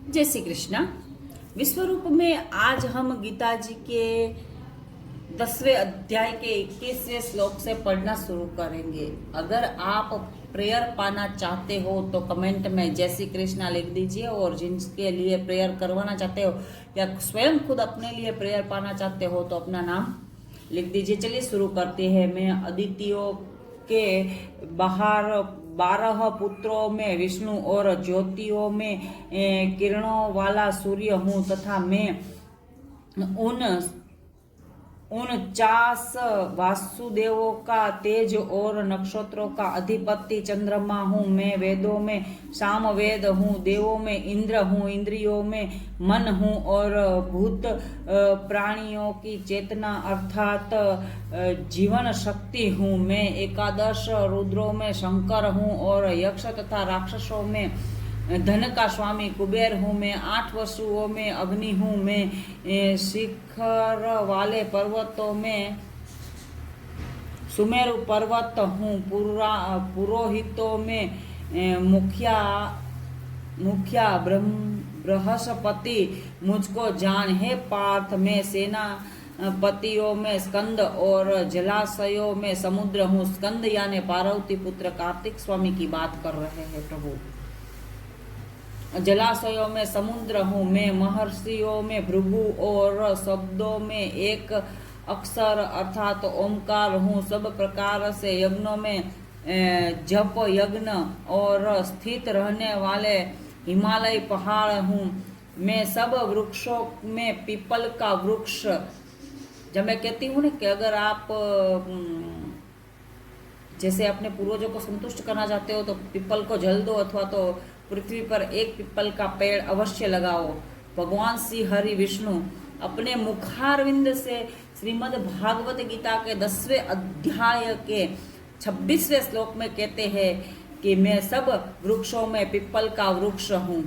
जय श्री कृष्णा। विश्वरूप में आज हम गीता जी के 10वें अध्याय के 21वें श्लोक से पढ़ना शुरू करेंगे। अगर आप प्रेयर पाना चाहते हो तो कमेंट में जय श्री कृष्णा लिख दीजिए, और जिनके लिए प्रेयर करवाना चाहते हो या स्वयं खुद अपने लिए प्रेयर पाना चाहते हो तो अपना नाम लिख दीजिए। चलिए शुरू करते हैं। मैं अदितियों के बाहर 12 पुत्रों में विष्णु और ज्योतियों में किरणों वाला सूर्य हूँ, तथा मैं उन 49 वासुदेवों का तेज और नक्षत्रों का अधिपति चंद्रमा हूँ। मैं वेदों में सामवेद हूँ, देवों में इंद्र हूँ, इंद्रियों में मन हूँ और भूत प्राणियों की चेतना अर्थात जीवन शक्ति हूँ। मैं 11 रुद्रों में शंकर हूँ और यक्ष तथा राक्षसों में धन का स्वामी कुबेर हूँ। मैं 8 वसुओं में अग्नि हूँ। मैं शिखर वाले पर्वतों में सुमेरु पर्वत हूँ। पुरोहितों में मुखिया बृहस्पति मुझको जान है पार्थ। मैं सेनापतियों में स्कंद और जलाशयों में समुद्र हूँ। स्कंद यानी पार्वती पुत्र कार्तिक स्वामी की बात कर रहे हैं प्रभु। जलाशयों में समुद्र हूँ। मैं महर्षियों में भृगु और शब्दों में एक अक्षर अर्थात ओमकार हूँ। सब प्रकार से यज्ञों में जप यज्ञ और स्थित रहने वाले हिमालय पहाड़ हूँ। मैं सब वृक्षों में पीपल का वृक्ष। जब मैं कहती हूँ ना कि अगर आप जैसे अपने पूर्वजों को संतुष्ट करना चाहते हो तो पीपल को जल दो, अथवा तो पृथ्वी पर एक पीपल का पेड़ अवश्य लगाओ। भगवान श्री हरि विष्णु अपने मुखारविंद से श्रीमद् भागवत गीता के 10वें अध्याय के 26वें श्लोक में कहते हैं कि मैं सब वृक्षों में पीपल का वृक्ष हूँ।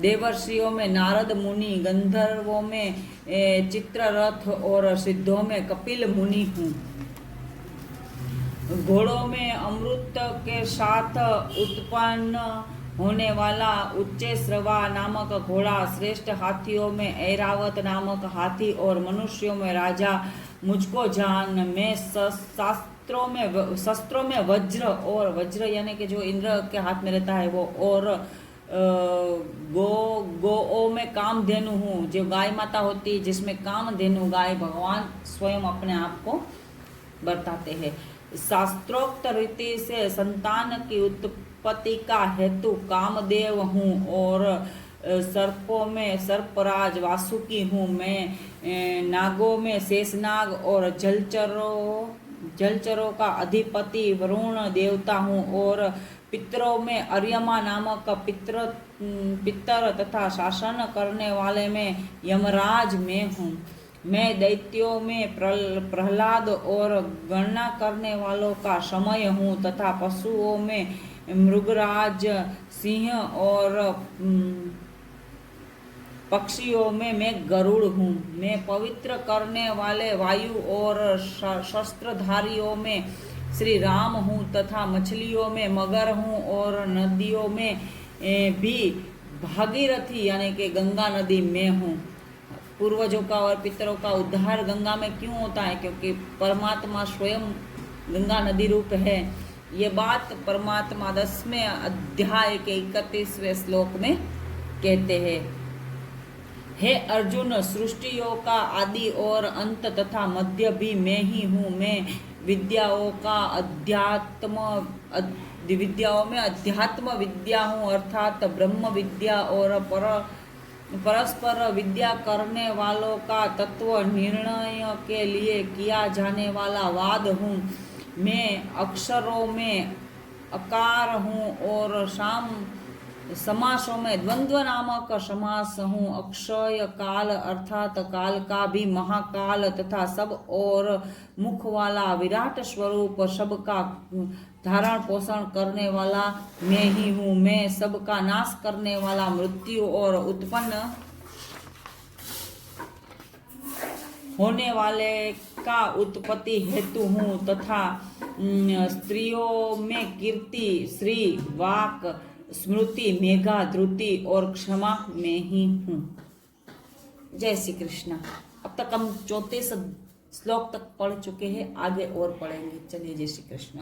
देवर्षियों में नारद मुनि, गंधर्वों में चित्ररथ और सिद्धों में कपिल मुनि हूँ। घोड़ों में अमृत के साथ उत्पन्न होने वाला उच्चैश्रवा नामक घोड़ा, श्रेष्ठ हाथियों में ऐरावत नामक हाथी और मनुष्यों में राजा मुझको जान। मैं शस्त्रों में वज्र, और वज्र यानी कि जो इंद्र के हाथ में रहता है वो, और गोओं में कामधेनु हूँ। जो गाय माता होती है जिसमें कामधेनु गाय भगवान स्वयं अपने आप को बताते हैं। शास्त्रोक्त रीति से संतान की उत्पत्ति का हेतु कामदेव हूँ और सर्पों में सर्पराज वासुकी हूँ। मैं नागों में शेषनाग और जलचरों का अधिपति वरुण देवता हूँ और पितरों में अर्यमा नामक पितर तथा शासन करने वाले में यमराज में हूँ। मैं दैत्यों में प्रहलाद और गणना करने वालों का समय हूँ तथा पशुओं में मृगराज सिंह और पक्षियों में मैं गरुड़ हूँ। मैं पवित्र करने वाले वायु और शस्त्रधारियों में श्री राम हूँ तथा मछलियों में मगर हूँ और नदियों में भी भागीरथी यानी कि गंगा नदी में हूँ। पूर्वजों का और पितरों का उद्धार गंगा में क्यों होता है? क्योंकि परमात्मा स्वयं गंगा नदी रूप है। ये बात परमात्मा 10वें अध्याय के 31वें श्लोक में कहते हैं। हे अर्जुन, सृष्टियों का आदि और अंत तथा मध्य भी मैं ही हूँ। मैं विद्याओं में अध्यात्म विद्या हूँ अर्थात ब्रह्म विद्या और परस्पर विद्या करने वालों का तत्व निर्णय के लिए किया जाने वाला वाद हूँ। मैं अक्षरों में अकार हूँ और समासों में द्वंद्व नामक समास हूँ। अक्षय काल अर्थात काल का भी महाकाल तथा सब और मुख वाला विराट स्वरूप सबका धारण पोषण करने वाला मैं ही हूँ। मैं सबका नाश करने वाला मृत्यु और उत्पन्न होने वाले का उत्पत्ति हेतु हूँ तथा स्त्रियों में कीर्ति, श्री, वाक, स्मृति, मेघा, धृति और क्षमा में ही हूँ। जय श्री कृष्ण। अब तक हम 34 श्लोक तक पढ़ चुके हैं, आगे और पढ़ेंगे। चलिए, जय श्री कृष्ण।